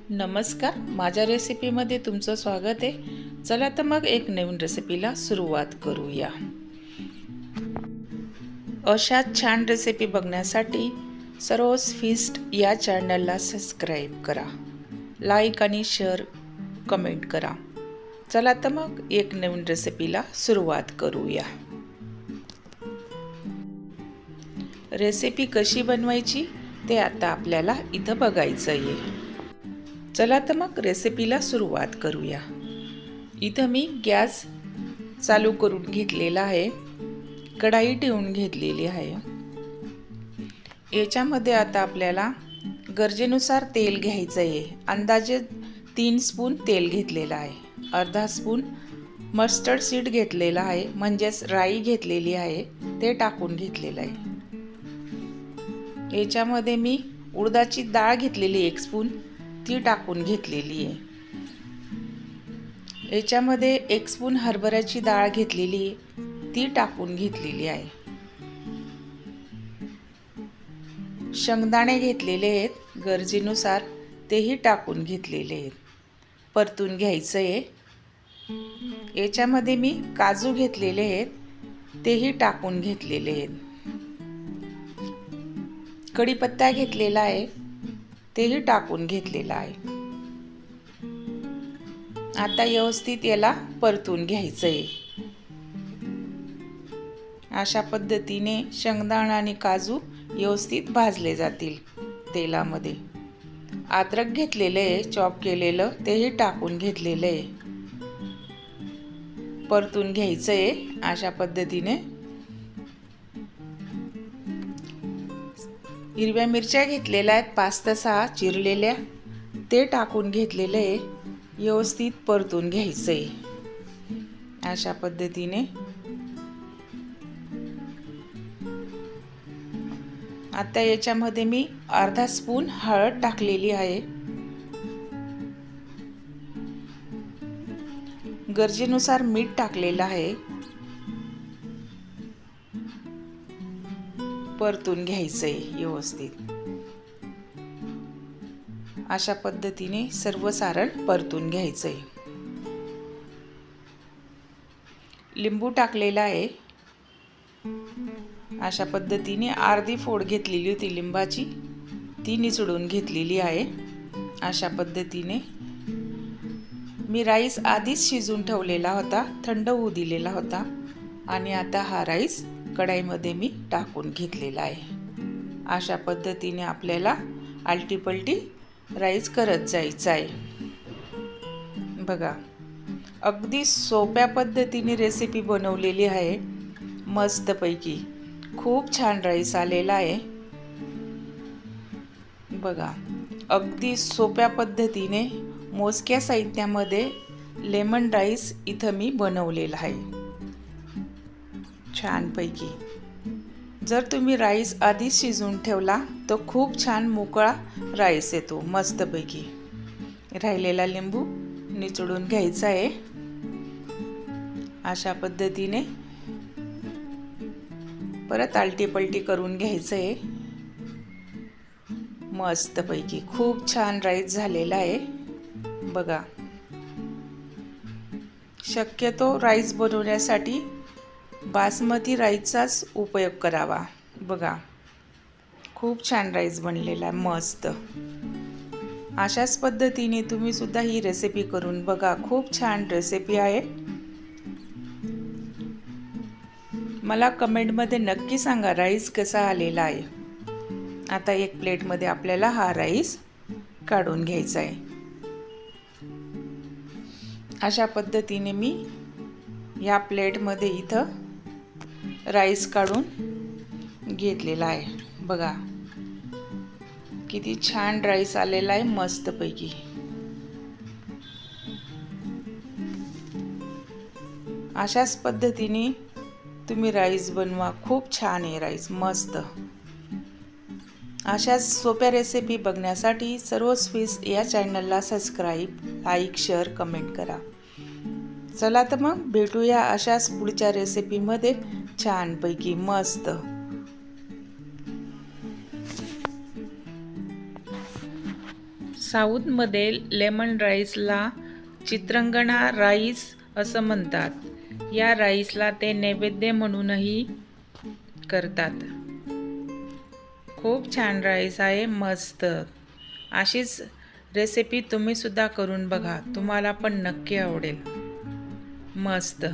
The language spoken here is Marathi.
नमस्कार, माझ्या रेसिपीमध्ये तुमचं स्वागत आहे। चला तर मग एक नवीन रेसिपीला सुरुवात करूया। अशा छान रेसिपी बघण्यासाठी सरोज फीस्ट या चॅनलला सबस्क्राईब करा, लाईक आणि शेअर कमेंट करा। चला तर मग एक नवीन रेसिपीला सुरुवात करूया। रेसिपी कशी बनवायची ते आता आपल्याला इथं बघायचं आहे। चला तर मग रेसिपीला सुरुवात करूया। इथं मी गॅस चालू करून घेतलेला आहे, कढाई ठेवून घेतलेली आहे। याच्यामध्ये आता आपल्याला गरजेनुसार तेल घ्यायचं आहे। अंदाजे 3 स्पून तेल घेतलेलं आहे। अर्धा स्पून मस्टर्ड सीड घेतलेला आहे, म्हणजेच राई घेतलेली आहे, ते टाकून घेतलेलं आहे। याच्यामध्ये मी उडदाची डाळ घेतलेली 1 स्पून, ती टाकून घेतलेली आहे। याच्यामध्ये 1 स्पून हरभऱ्याची डाळ घेतलेली आहे, ती टाकून घेतलेली आहे। शेंगदाणे घेतलेले आहेत गरजेनुसार, तेही टाकून घेतलेले आहेत। परतून घ्यायचं आहे। याच्यामध्ये मी काजू घेतलेले आहेत, तेही टाकून घेतलेले आहेत। कढीपत्ता घेतलेला आहे, तेही टाकून घेतलेला आहे। आता व्यवस्थित याला परतून घ्यायचं आहे। अशा पद्धतीने शेंगदाणा आणि काजू व्यवस्थित भाजले जातील तेलामध्ये। अद्रक घेतलेले आहे चॉप केलेलं, तेही टाकून घेतलेलं आहे। परतून घ्यायचं आहे अशा पद्धतीने। हिरव्या मिरच्या घेतलेल्या आहेत 5 ते 6 चिरलेल्या, ते टाकून घेतलेले आहे। व्यवस्थित परतून घ्यायचं आहे अशा पद्धतीने। आता याच्यामध्ये मी अर्धा स्पून हळद टाकलेली आहे। गरजेनुसार मीठ टाकलेलं आहे। परतून घ्यायचं आहे व्यवस्थित। अशा पद्धतीने सर्व सारण परतून घ्यायचं आहे। लिंबू टाकलेला आहे। अशा पद्धतीने अर्धी फोड घेतलेली होती लिंबाची, ती निचडून घेतलेली आहे। अशा पद्धतीने मी राईस आधीच शिजून ठेवलेला होता, थंड होऊ दिलेला होता, आणि आता हा राईस कढाईमध्ये मी टाकून घेतलेला आहे। अशा पद्धतीने आपल्याला आलटीपलटी राईस करत जायचं आहे। बघा, अगदी सोप्या पद्धतीने रेसिपी बनवलेली आहे मस्तपैकी। खूप छान राईस आलेला आहे। बघा, अगदी सोप्या पद्धतीने मोजक्या साहित्यामध्ये लेमन राईस इथं मी बनवलेला आहे छानपैकी। जर तुम्ही राईस आधीच शिजवून ठेवला तर खूप छान मोकळा राईस येतो मस्तपैकी। राहिलेला लिंबू निचडून घ्यायचा आहे। अशा पद्धतीने परत आलटीपलटी करून घ्यायचं आहे मस्तपैकी। खूप छान राईस झालेला आहे। बघा, शक्यतो राईस बनवण्यासाठी बासमती राईसचाच उपयोग करावा। बघा, खूप छान राईस बनलेला आहे मस्त। अशाच पद्धतीने तुम्ही सुद्धा ही रेसिपी करून बघा, खूप छान रेसिपी आहे। मला कमेंटमध्ये नक्की सांगा राईस कसा आलेला आहे। आता एक प्लेटमध्ये आपल्याला हा राईस काढून घ्यायचा आहे। अशा पद्धतीने मी या प्लेटमध्ये इथं राईस काढून घेतलेला आहे। बघा, किती छान राईस आलेला आहे मस्तपैकी। अशाच पद्धतीने तुम्ही राईस बनवा, खूप छान आहे राईस मस्त। अशाच सोप्या रेसिपी बघण्यासाठी सरोज फीस्ट या चॅनलला सबस्क्राईब, लाईक, शेअर, कमेंट करा। चला तर मग भेटूया अशाच पुढच्या रेसिपीमध्ये छानपैकी मस्त। साऊथमध्ये लेमन राईसला चित्रंगणा राईस असं म्हणतात. या राईसला ते नैवेद्य म्हणूनही करतात. खूप छान राईस आहे, मस्त. अशीच रेसिपी तुम्ही सुद्धा करून बघा, तुम्हाला पण नक्की आवडेल. मस्त.